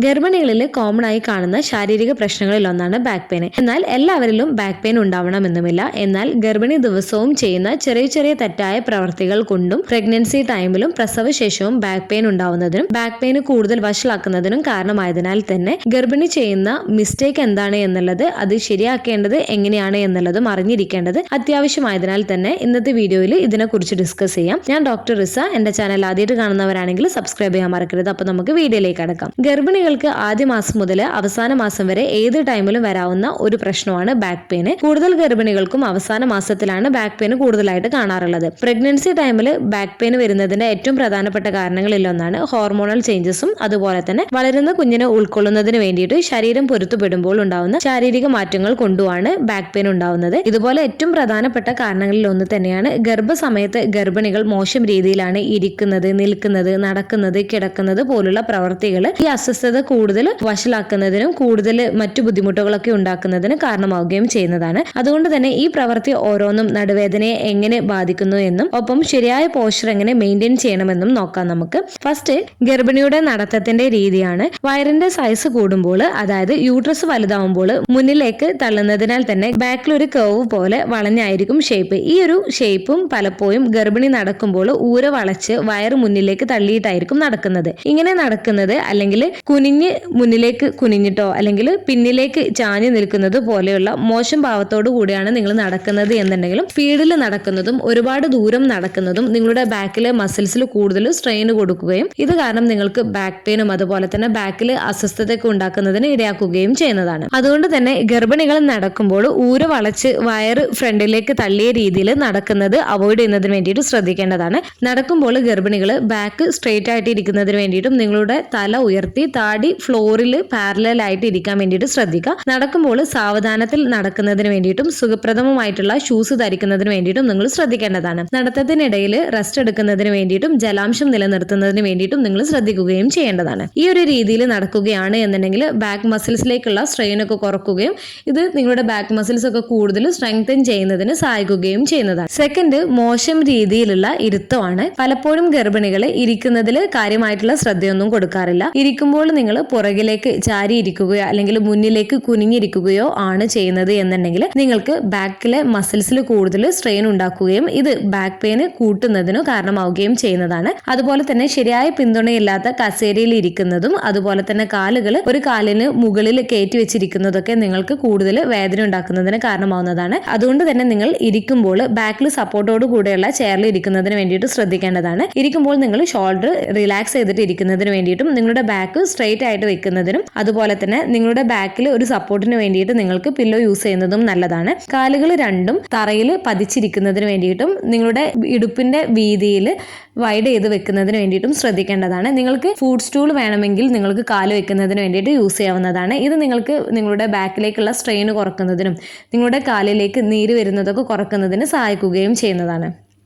ഗർഭിണികളിൽ common ആയി കാണുന്ന ശാരീരിക പ്രശ്നങ്ങളിൽ ഒന്നാണ് ബാക്ക് പെയിൻ. എന്നാൽ എല്ലാവരിലും ബാക്ക് പെയിൻ ഉണ്ടാവണമെന്നുമില്ല. എന്നാൽ ഗർഭിണി ദിവസവും ചെയ്യുന്ന ചെറിയ ചെറിയ തെറ്റായ പ്രവർത്തികൾ കൊണ്ടും പ്രഗ്നൻസി ടൈമിലും പ്രസവശേഷവും ബാക്ക് പെയിൻ ഉണ്ടാവുന്നതിനും ബാക്ക് പെയിൻ കൂടുതൽ വഷളാക്കുന്നതിനും കാരണമായതിനാൽ തന്നെ ഗർഭിണി ചെയ്യുന്ന മിസ്റ്റേക്ക് എന്താണ് എന്നുള്ളത്, അത് ശരിയാക്കേണ്ടത് എങ്ങനെയാണ് എന്നുള്ളതും അറിഞ്ഞിരിക്കേണ്ടത് അത്യാവശ്യമായതിനാൽ തന്നെ ഇന്നത്തെ വീഡിയോയിൽ ഇതിനെക്കുറിച്ച് ഡിസ്കസ് ചെയ്യാം. ഞാൻ ഡോക്ടർ റിസ. എന്റെ ചാനൽ ആദ്യമായിട്ട് കാണുന്നവരാണെങ്കിൽ സബ്സ്ക്രൈബ് ചെയ്യാൻ മറക്കരുത്. അപ്പൊ നമുക്ക് വീഡിയോയിലേക്ക് കടക്കാം. ഗർഭിണികൾക്ക് ആദ്യ മാസം മുതൽ അവസാന മാസം വരെ ഏത് ടൈമിലും വരാവുന്ന ഒരു പ്രശ്നമാണ് ബാക്ക് പെയിൻ. കൂടുതൽ ഗർഭിണികൾക്കും അവസാന മാസത്തിലാണ് ബാക്ക് പെയിൻ കൂടുതലായിട്ട് കാണാറുള്ളത്. പ്രഗ്നൻസി ടൈമിൽ ബാക്ക് പെയിൻ വരുന്നതിന്റെ ഏറ്റവും പ്രധാനപ്പെട്ട കാരണങ്ങളിൽ ഒന്നാണ് ഹോർമോണൽ ചേഞ്ചസും അതുപോലെ തന്നെ വളരുന്ന കുഞ്ഞിനെ ഉൾക്കൊള്ളുന്നതിന് വേണ്ടിയിട്ട് ശരീരം പൊരുത്തപ്പെടുമ്പോൾ ഉണ്ടാവുന്ന ശാരീരിക മാറ്റങ്ങൾ കൊണ്ടുമാണ് ബാക്ക് പെയിൻ ഉണ്ടാവുന്നത്. ഇതുപോലെ ഏറ്റവും പ്രധാനപ്പെട്ട കാരണങ്ങളിൽ ഒന്ന് തന്നെയാണ് ഗർഭസമയത്ത് ഗർഭിണികൾ മോശം രീതിയിലാണ് ഇരിക്കുന്നത്, നിൽക്കുന്നത്, നടക്കുന്നത്, കിടക്കുന്നത് പോലുള്ള പ്രവർത്തികൾ ഈ അസ്വസ്ഥത കൂടുതൽ വഷളാക്കുന്നതിനും കൂടുതൽ മറ്റു ബുദ്ധിമുട്ടുകളൊക്കെ ഉണ്ടാക്കുന്നതിന് കാരണമാവുകയും ചെയ്യുന്നതാണ്. അതുകൊണ്ട് തന്നെ ഈ പ്രവൃത്തി ഓരോന്നും നടുവേദനയെ എങ്ങനെ ബാധിക്കുന്നു എന്നും ഒപ്പം ശരിയായ പോസ്ചർ എങ്ങനെ മെയിൻറ്റെയിൻ ചെയ്യണമെന്നും നോക്കാം നമുക്ക്. ഫസ്റ്റ്, ഗർഭിണിയുടെ നടത്തത്തിന്റെ രീതിയാണ്. വയറിന്റെ സൈസ് കൂടുമ്പോൾ, അതായത് യൂട്രസ് വലുതാവുമ്പോൾ മുന്നിലേക്ക് തള്ളുന്നതിനാൽ തന്നെ ബാക്കിൽ ഒരു കർവ് പോലെ വളഞ്ഞായിരിക്കും ഷേപ്പ്. ഈ ഒരു ഷേപ്പും പലപ്പോഴും ഗർഭിണി നടക്കുമ്പോൾ ഊര വളച്ച് വയറ് മുന്നിലേക്ക് തള്ളിയിട്ടായിരിക്കും നടക്കുന്നത്. ഇങ്ങനെ നടക്കുന്നത് അല്ലെങ്കിൽ കുനിഞ്ഞ് മുന്നിലേക്ക് കുനിഞ്ഞിട്ടോ അല്ലെങ്കിൽ പിന്നിലേക്ക് ചാഞ്ഞു നിൽക്കുന്നത് പോലെയുള്ള മോശം ഭാവത്തോടു കൂടിയാണ് നിങ്ങൾ നടക്കുന്നത് എന്നുണ്ടെങ്കിലും സ്പീഡിൽ നടക്കുന്നതും ഒരുപാട് ദൂരം നടക്കുന്നതും നിങ്ങളുടെ ബാക്കിലെ മസിൽസിൽ കൂടുതൽ സ്ട്രെയിൻ കൊടുക്കുകയും ഇത് കാരണം നിങ്ങൾക്ക് ബാക്ക് പെയിനും അതുപോലെ തന്നെ ബാക്കിൽ അസ്വസ്ഥതയൊക്കെ ഉണ്ടാക്കുന്നതിന് ഇടയാക്കുകയും ചെയ്യുന്നതാണ്. അതുകൊണ്ട് തന്നെ ഗർഭിണികൾ നടക്കുമ്പോൾ ഊര വളച്ച് വയറ് ഫ്രണ്ടിലേക്ക് തള്ളിയ രീതിയിൽ നടക്കുന്നത് അവോയ്ഡ് ചെയ്യുന്നതിന് വേണ്ടിയിട്ട് ശ്രദ്ധിക്കേണ്ടതാണ്. നടക്കുമ്പോൾ ഗർഭിണികൾ ബാക്ക് സ്ട്രെയിറ്റ് ആയിട്ട് ഇരിക്കുന്നതിന് വേണ്ടിയിട്ടും നിങ്ങളുടെ തല ഉയർത്തി താടി ഫ്ലോറിൽ പാരലൽ ആയിട്ട് ഇരിക്കാൻ വേണ്ടിയിട്ട് ശ്രദ്ധിക്കുക. നടക്കുമ്പോൾ സാവധാനത്തിൽ നടക്കുന്നതിന് വേണ്ടിയിട്ടും സുഖപ്രദമായിട്ടുള്ള ഷൂസ് ധരിക്കുന്നതിന് വേണ്ടിയിട്ടും നിങ്ങൾ ശ്രദ്ധിക്കേണ്ടതാണ്. നടത്തത്തിനിടയിൽ റെസ്റ്റ് എടുക്കുന്നതിന് വേണ്ടിയിട്ടും ജലാംശം നിലനിർത്തുന്നതിന് വേണ്ടിയിട്ടും നിങ്ങൾ ശ്രദ്ധിക്കുകയും ചെയ്യേണ്ടതാണ്. ഈ ഒരു രീതിയിൽ നടക്കുകയാണ് എന്നുണ്ടെങ്കിൽ ബാക്ക് മസിൽസിലേക്കുള്ള സ്ട്രെയിൻ ഒക്കെ കുറക്കുകയും ഇത് നിങ്ങളുടെ ബാക്ക് മസിൽസ് ഒക്കെ കൂടുതൽ സ്ട്രെങ്തൻ ചെയ്യുന്നതിന് സഹായിക്കുകയും ചെയ്യുന്നതാണ്. സെക്കൻഡ്, മോശം രീതിയിലുള്ള ഇരുത്തമാണ്. പലപ്പോഴും ഗർഭിണികൾ ഇരിക്കുന്നതിൽ കാര്യമായിട്ടുള്ള ശ്രദ്ധയൊന്നും കൊടുക്കാറില്ല. ഇരിക്കുമ്പോൾ നിങ്ങൾ പുറകിലേക്ക് ചാരി ഇരിക്കുകയോ അല്ലെങ്കിൽ മുന്നിലേക്ക് കുനിഞ്ഞിരിക്കുകയോ ആണ് ചെയ്യുന്നത് എന്നുണ്ടെങ്കിൽ നിങ്ങൾക്ക് ബാക്കിലെ മസിൽസിൽ കൂടുതൽ സ്ട്രെയിൻ ഉണ്ടാക്കുകയും ഇത് ബാക്ക് പെയിൻ കൂട്ടുന്നതിനു കാരണമാവുകയും ചെയ്യുന്നതാണ്. അതുപോലെ തന്നെ ശരിയായ പിന്തുണയില്ലാത്ത കസേരയിൽ ഇരിക്കുന്നതും അതുപോലെ തന്നെ കാലുകൾ ഒരു കാലിന് മുകളിൽ കയറ്റി വെച്ചിരിക്കുന്നതൊക്കെ നിങ്ങൾക്ക് കൂടുതൽ വേദന ഉണ്ടാക്കുന്നതിന് കാരണമാവുന്നതാണ്. അതുകൊണ്ട് തന്നെ നിങ്ങൾ ഇരിക്കുമ്പോൾ ബാക്കിൽ സപ്പോർട്ടോട് കൂടെയുള്ള ചെയറിൽ ഇരിക്കുന്നതിന് വേണ്ടിയിട്ട് ശ്രദ്ധിക്കേണ്ടതാണ്. ഇരിക്കുമ്പോൾ നിങ്ങൾ ഷോൾഡർ റിലാക്സ് ചെയ്തിട്ട് ഇരിക്കുന്നതിന് വേണ്ടിയിട്ടും നിങ്ങളുടെ ബാക്ക് സ്ട്രെയിറ്റ് ആയിട്ട് വെക്കുന്നതിനും അതുപോലെ തന്നെ നിങ്ങളുടെ ബാക്കിൽ ഒരു സപ്പോർട്ടിന് വേണ്ടിയിട്ട് നിങ്ങൾക്ക് പില്ലോ യൂസ് ചെയ്യുന്നതും നല്ലതാണ്. കാലുകൾ രണ്ടും തറയിൽ പതിച്ചിരിക്കുന്നതിന് വേണ്ടിയിട്ടും നിങ്ങളുടെ ഇടുപ്പിന്റെ വീതിയിൽ വൈഡ് ചെയ്ത് വെക്കുന്നതിന് വേണ്ടിയിട്ടും ശ്രദ്ധിക്കേണ്ടതാണ്. നിങ്ങൾക്ക് ഫുഡ് സ്റ്റൂൾ വേണമെങ്കിൽ നിങ്ങൾക്ക് കാല് വെക്കുന്നതിന് വേണ്ടിയിട്ട് യൂസ് ചെയ്യാവുന്നതാണ്. ഇത് നിങ്ങൾക്ക് നിങ്ങളുടെ ബാക്കിലേക്കുള്ള സ്ട്രെയിൻ കുറക്കുന്നതിനും നിങ്ങളുടെ കാലിലേക്ക് നീര് വരുന്നതൊക്കെ കുറക്കുന്നതിന് സഹായിക്കുകയും ചെയ്യുന്നതാണ്.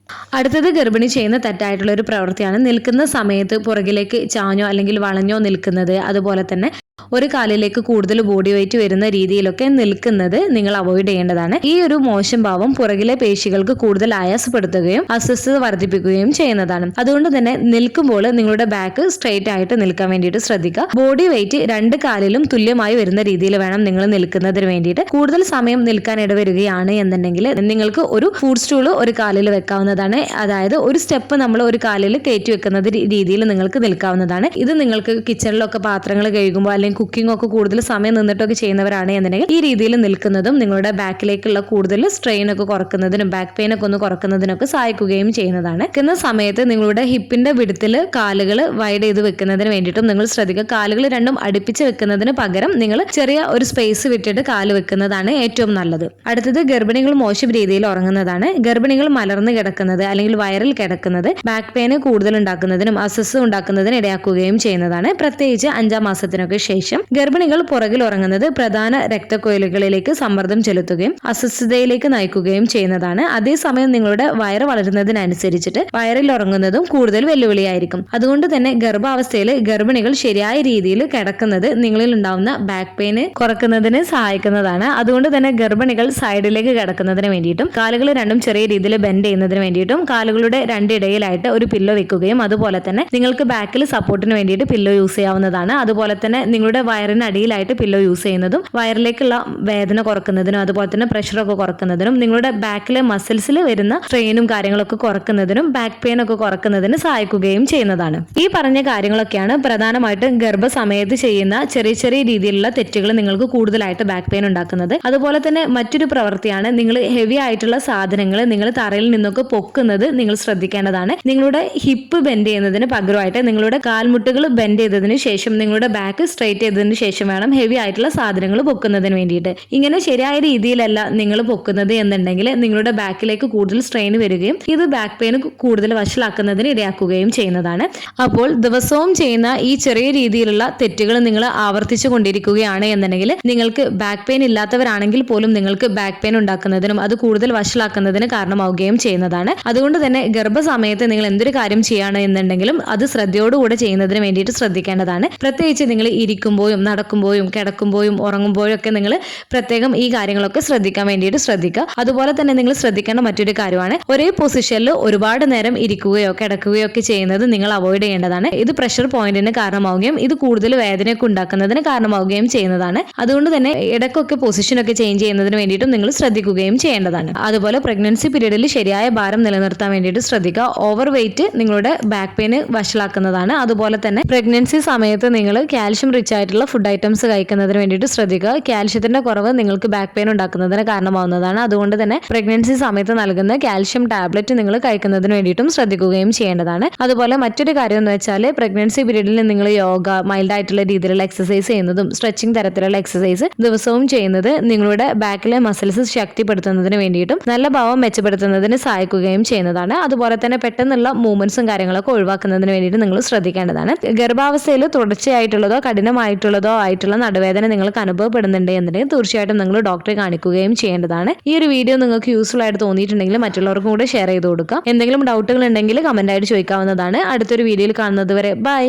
അടുത്തത്, ഗർഭിണി ചെയ്യുന്ന തെറ്റായിട്ടുള്ള ഒരു പ്രവൃത്തിയാണ് നിൽക്കുന്ന സമയത്ത് പുറകിലേക്ക് ചാഞ്ഞോ അല്ലെങ്കിൽ വളഞ്ഞോ നിൽക്കുന്നത്. അതുപോലെ തന്നെ ഒരു കാലിലേക്ക് കൂടുതൽ ബോഡി വെയിറ്റ് വരുന്ന രീതിയിലൊക്കെ നിൽക്കുന്നത് നിങ്ങൾ അവോയ്ഡ് ചെയ്യേണ്ടതാണ്. ഈ ഒരു മോശം ഭാവം പുറകിലെ പേശികൾക്ക് കൂടുതൽ ആയാസപ്പെടുത്തുകയും അസ്വസ്ഥത വർദ്ധിപ്പിക്കുകയും ചെയ്യുന്നതാണ്. അതുകൊണ്ട് തന്നെ നിൽക്കുമ്പോൾ നിങ്ങളുടെ ബാക്ക് സ്ട്രെയിറ്റ് ആയിട്ട് നിൽക്കാൻ വേണ്ടിയിട്ട് ശ്രദ്ധിക്കുക. ബോഡി വെയിറ്റ് രണ്ട് കാലിലും തുല്യമായി വരുന്ന രീതിയിൽ വേണം നിങ്ങൾ നിൽക്കുന്നതിന് വേണ്ടിയിട്ട്. കൂടുതൽ സമയം നിൽക്കാൻ ഇടവരികയാണ് എന്നുണ്ടെങ്കിൽ നിങ്ങൾക്ക് ഒരു ഫുഡ് സ്റ്റൂൾ ഒരു കാലിൽ വെക്കാവുന്നതാണ്. അതായത് ഒരു സ്റ്റെപ്പ് നമ്മൾ ഒരു കാലിൽ കയറ്റി വെക്കുന്നത് രീതിയിൽ നിങ്ങൾക്ക് നിൽക്കാവുന്നതാണ്. ഇത് നിങ്ങൾക്ക് കിച്ചണിലൊക്കെ പാത്രങ്ങൾ കഴുകുമ്പോൾ അല്ലെങ്കിൽ കുക്കിംഗ് ഒക്കെ കൂടുതൽ സമയം നിന്നിട്ടൊക്കെ ചെയ്യുന്നവരാണ് എന്നുണ്ടെങ്കിൽ ഈ രീതിയിൽ നിൽക്കുന്നതും നിങ്ങളുടെ ബാക്കിലേക്കുള്ള കൂടുതൽ സ്ട്രെയിൻ ഒക്കെ കുറക്കുന്നതിനും ബാക്ക് പെയിൻ ഒക്കെ ഒന്ന് കുറക്കുന്നതിനൊക്കെ സഹായിക്കുകയും ചെയ്യുന്നതാണ്. നിൽക്കുന്ന സമയത്ത് നിങ്ങളുടെ ഹിപ്പിന്റെ വിടത്തിൽ കാലുകൾ വൈഡ് ചെയ്ത് വെക്കുന്നതിന് വേണ്ടിയിട്ടും നിങ്ങൾ ശ്രദ്ധിക്കുക. കാലുകൾ രണ്ടും അടുപ്പിച്ച് വെക്കുന്നതിന് പകരം നിങ്ങൾ ചെറിയ ഒരു സ്പേസ് വിട്ടിട്ട് കാല് വെക്കുന്നതാണ് ഏറ്റവും നല്ലത്. അടുത്തത്, ഗർഭിണികൾ മോശം രീതിയിൽ ഉറങ്ങുന്നതാണ്. ഗർഭിണികൾ മലർന്ന് കിടക്കുന്നത് അല്ലെങ്കിൽ വയറിൽ കിടക്കുന്നത് ബാക്ക് പെയിൻ കൂടുതൽ ഉണ്ടാക്കുന്നതിനും അസ്വസ്ഥത ഉണ്ടാക്കുന്നതിന് ഇടയാക്കുകയും ചെയ്യുന്നതാണ്. പ്രത്യേകിച്ച് 5ാം മാസത്തിനൊക്കെ ശേഷം ഗർഭിണികൾ പുറകിൽ ഉറങ്ങുന്നത് പ്രധാന രക്തക്കൊഴലുകളിലേക്ക് സമ്മർദ്ദം ചെലുത്തുകയും അസ്വസ്ഥതയിലേക്ക് നയിക്കുകയും ചെയ്യുന്നതാണ്. അതേസമയം നിങ്ങളുടെ വയറ് വളരുന്നതിനനുസരിച്ചിട്ട് വയറിൽ ഉറങ്ങുന്നതും കൂടുതൽ വെല്ലുവിളിയായിരിക്കും. അതുകൊണ്ട് തന്നെ ഗർഭാവസ്ഥയിൽ ഗർഭിണികൾ ശരിയായ രീതിയിൽ കിടക്കുന്നത് നിങ്ങളിൽ ഉണ്ടാവുന്ന ബാക്ക് പെയിൻ കുറക്കുന്നതിന് സഹായിക്കുന്നതാണ്. അതുകൊണ്ട് തന്നെ ഗർഭിണികൾ സൈഡിലേക്ക് കിടക്കുന്നതിന് വേണ്ടിയിട്ടും കാലുകൾ രണ്ടും ചെറിയ രീതിയിൽ ബെൻഡ് ചെയ്യുന്നതിന് വേണ്ടിയിട്ടും കാലുകളുടെ രണ്ടിടയിലായിട്ട് ഒരു പില്ലോ വെക്കുകയും അതുപോലെ തന്നെ നിങ്ങൾക്ക് ബാക്കിൽ സപ്പോർട്ടിന് വേണ്ടിയിട്ട് പില്ലോ യൂസ് ചെയ്യാവുന്നതാണ്. അതുപോലെ തന്നെ നിങ്ങളുടെ വയറിനടിയിലായിട്ട് പില്ലോ യൂസ് ചെയ്യുന്നതും വയറിലേക്കുള്ള വേദന കുറക്കുന്നതിനും അതുപോലെ തന്നെ പ്രഷറൊക്കെ കുറക്കുന്നതിനും നിങ്ങളുടെ ബാക്കിലെ മസിൽസിൽ വരുന്ന സ്ട്രെയിനും കാര്യങ്ങളൊക്കെ കുറക്കുന്നതിനും ബാക്ക് പെയിൻ ഒക്കെ കുറക്കുന്നതിന് സഹായിക്കുകയും ചെയ്യുന്നതാണ്. ഈ പറഞ്ഞ കാര്യങ്ങളൊക്കെയാണ് പ്രധാനമായിട്ടും ഗർഭസമയത്ത് ചെയ്യുന്ന ചെറിയ ചെറിയ രീതിയിലുള്ള തെറ്റുകൾ നിങ്ങൾക്ക് കൂടുതലായിട്ട് ബാക്ക് പെയിൻ ഉണ്ടാക്കുന്നത്. അതുപോലെ തന്നെ മറ്റൊരു പ്രവൃത്തിയാണ് നിങ്ങൾ ഹെവി ആയിട്ടുള്ള സാധനങ്ങൾ നിങ്ങൾ തറയിൽ നിന്നൊക്കെ പൊക്കുന്നത് നിങ്ങൾ ശ്രദ്ധിക്കേണ്ടതാണ്. നിങ്ങളുടെ ഹിപ്പ് ബെൻഡ് ചെയ്യുന്നതിന് പകരമായിട്ട് നിങ്ങളുടെ കാൽമുട്ടുകൾ ബെൻഡ് ചെയ്തതിന് ശേഷം നിങ്ങളുടെ ബാക്ക് സ്ട്രെയിറ്റ് ചെയ്തതിന് ശേഷം വേണം ഹെവി ആയിട്ടുള്ള സാധനങ്ങൾ പൊക്കുന്നതിന് വേണ്ടിയിട്ട്. ഇങ്ങനെ ശരിയായ രീതിയിലല്ല നിങ്ങൾ പൊക്കുന്നത് എന്നുണ്ടെങ്കിൽ നിങ്ങളുടെ ബാക്കിലേക്ക് കൂടുതൽ സ്ട്രെയിൻ വരികയും ഇത് ബാക്ക് പെയിൻ കൂടുതൽ വഷളാക്കുന്നതിന് ഇടയാക്കുകയും ചെയ്യുന്നതാണ്. അപ്പോൾ ദിവസവും ചെയ്യുന്ന ഈ ചെറിയ രീതിയിലുള്ള തെറ്റുകൾ നിങ്ങൾ ആവർത്തിച്ചു കൊണ്ടിരിക്കുകയാണ് എന്നുണ്ടെങ്കിൽ നിങ്ങൾക്ക് ബാക്ക് പെയിൻ ഇല്ലാത്തവരാണെങ്കിൽ പോലും നിങ്ങൾക്ക് ബാക്ക് പെയിൻ ഉണ്ടാക്കുന്നതിനും അത് കൂടുതൽ വഷളാക്കുന്നതിന് കാരണമാവുകയും ചെയ്യുന്നതാണ്. അതുകൊണ്ട് തന്നെ ഗർഭസമയത്ത് നിങ്ങൾ എന്തൊരു കാര്യം ചെയ്യാണ് എന്നുണ്ടെങ്കിലും അത് ശ്രദ്ധയോടുകൂടെ ചെയ്യുന്നതിന് വേണ്ടിയിട്ട് ശ്രദ്ധിക്കേണ്ടതാണ്. പ്രത്യേകിച്ച് നിങ്ങൾ ഇരിക്കുമ്പോഴും നടക്കുമ്പോഴും കിടക്കുമ്പോഴും ഉറങ്ങുമ്പോഴും ഒക്കെ നിങ്ങൾ പ്രത്യേകം ഈ കാര്യങ്ങളൊക്കെ ശ്രദ്ധിക്കാൻ വേണ്ടിയിട്ട് ശ്രദ്ധിക്കുക. അതുപോലെ തന്നെ നിങ്ങൾ ശ്രദ്ധിക്കേണ്ട മറ്റൊരു കാര്യമാണ് ഒരേ പൊസിഷനിൽ ഒരുപാട് നേരം ഇരിക്കുകയോ കിടക്കുകയോ ഒക്കെ ചെയ്യുന്നത് നിങ്ങൾ അവോയ്ഡ് ചെയ്യേണ്ടതാണ്. ഇത് പ്രഷർ പോയിന്റിന് കാരണമാവുകയും ഇത് കൂടുതൽ വേദനയൊക്കെ ഉണ്ടാക്കുന്നതിന് കാരണമാവുകയും ചെയ്യുന്നതാണ്. അതുകൊണ്ട് തന്നെ ഇടയ്ക്കൊക്കെ പൊസിഷനൊക്കെ ചേഞ്ച് ചെയ്യുന്നതിന് വേണ്ടിയിട്ടും നിങ്ങൾ ശ്രദ്ധിക്കുകയും ചെയ്യേണ്ടതാണ്. അതുപോലെ പ്രഗ്നൻസി പീരീഡിൽ ശരിയായ ഭാരം നിലനിർത്താൻ വേണ്ടിയിട്ട് ശ്രദ്ധിക്കുക. ഓവർ വെയിറ്റ് നിങ്ങളുടെ ബാക്ക് പെയിന് വഷളാക്കുന്നതാണ്. അതുപോലെ തന്നെ പ്രഗ്നൻസി സമയത്ത് നിങ്ങൾ കാൽഷ്യം റിച്ച് ആയിട്ടുള്ള ഫുഡ് ഐറ്റംസ് കഴിക്കുന്നതിന് വേണ്ടിയിട്ട് ശ്രദ്ധിക്കുക. കാൽഷ്യത്തിന്റെ കുറവ് നിങ്ങൾക്ക് ബാക്ക് പെയിൻ ഉണ്ടാക്കുന്നതിന് കാരണമാവുന്നതാണ്. അതുകൊണ്ട് തന്നെ പ്രഗ്നൻസി സമയത്ത് നൽകുന്ന കാൽഷ്യം ടാബ്ലറ്റ് നിങ്ങൾ കഴിക്കുന്നതിന് വേണ്ടിയിട്ടും ശ്രദ്ധിക്കുകയും ചെയ്യേണ്ടതാണ്. അതുപോലെ മറ്റൊരു കാര്യം എന്ന് വെച്ചാൽ പ്രഗ്നൻസി പീരീഡിൽ നിങ്ങൾ യോഗ മൈൽഡ് ആയിട്ടുള്ള രീതിയിലുള്ള എക്സസൈസ് ചെയ്യുന്നതും സ്ട്രെച്ചിങ് തരത്തിലുള്ള എക്സസൈസ് ദിവസവും ചെയ്യുന്നത് നിങ്ങളുടെ ബാക്കിലെ മസിൽസ് ശക്തിപ്പെടുത്തുന്നതിന് വേണ്ടിയിട്ടും നല്ല ഭാവം മെച്ചപ്പെടുത്തുന്നതിന് സഹായിക്കുകയും ചെയ്യുന്നതാണ്. അതുപോലെ തന്നെ പെട്ടെന്നുള്ള മൂവ്മെന്റ്സും കാര്യങ്ങളൊക്കെ ഒഴിവാക്കുന്നതിന് വേണ്ടിയിട്ട് നിങ്ങൾ ശ്രദ്ധിക്കേണ്ടതാണ്. ഗർഭാവസ്ഥയിൽ തുടർച്ചയായിട്ടുള്ളതോ കഠിനമായിട്ടുള്ളതോ ആയിട്ടുള്ള നടുവേദന നിങ്ങൾക്ക് അനുഭവപ്പെടുന്നുണ്ട് എന്നുണ്ടെങ്കിൽ തീർച്ചയായിട്ടും നിങ്ങൾ ഡോക്ടറെ കാണിക്കുകയും ചെയ്യേണ്ടതാണ്. ഈ ഒരു വീഡിയോ നിങ്ങൾക്ക് യൂസ്ഫുൾ ആയിട്ട് തോന്നിയിട്ടുണ്ടെങ്കിൽ മറ്റുള്ളവർക്കും കൂടെ ഷെയർ ചെയ്ത് കൊടുക്കാം. എന്തെങ്കിലും ഡൗട്ടുകൾ ഉണ്ടെങ്കിൽ കമന്റ് ആയിട്ട് ചോദിക്കാവുന്നതാണ്. അടുത്തൊരു വീഡിയോയിൽ കാണുന്നത് വരെ ബൈ.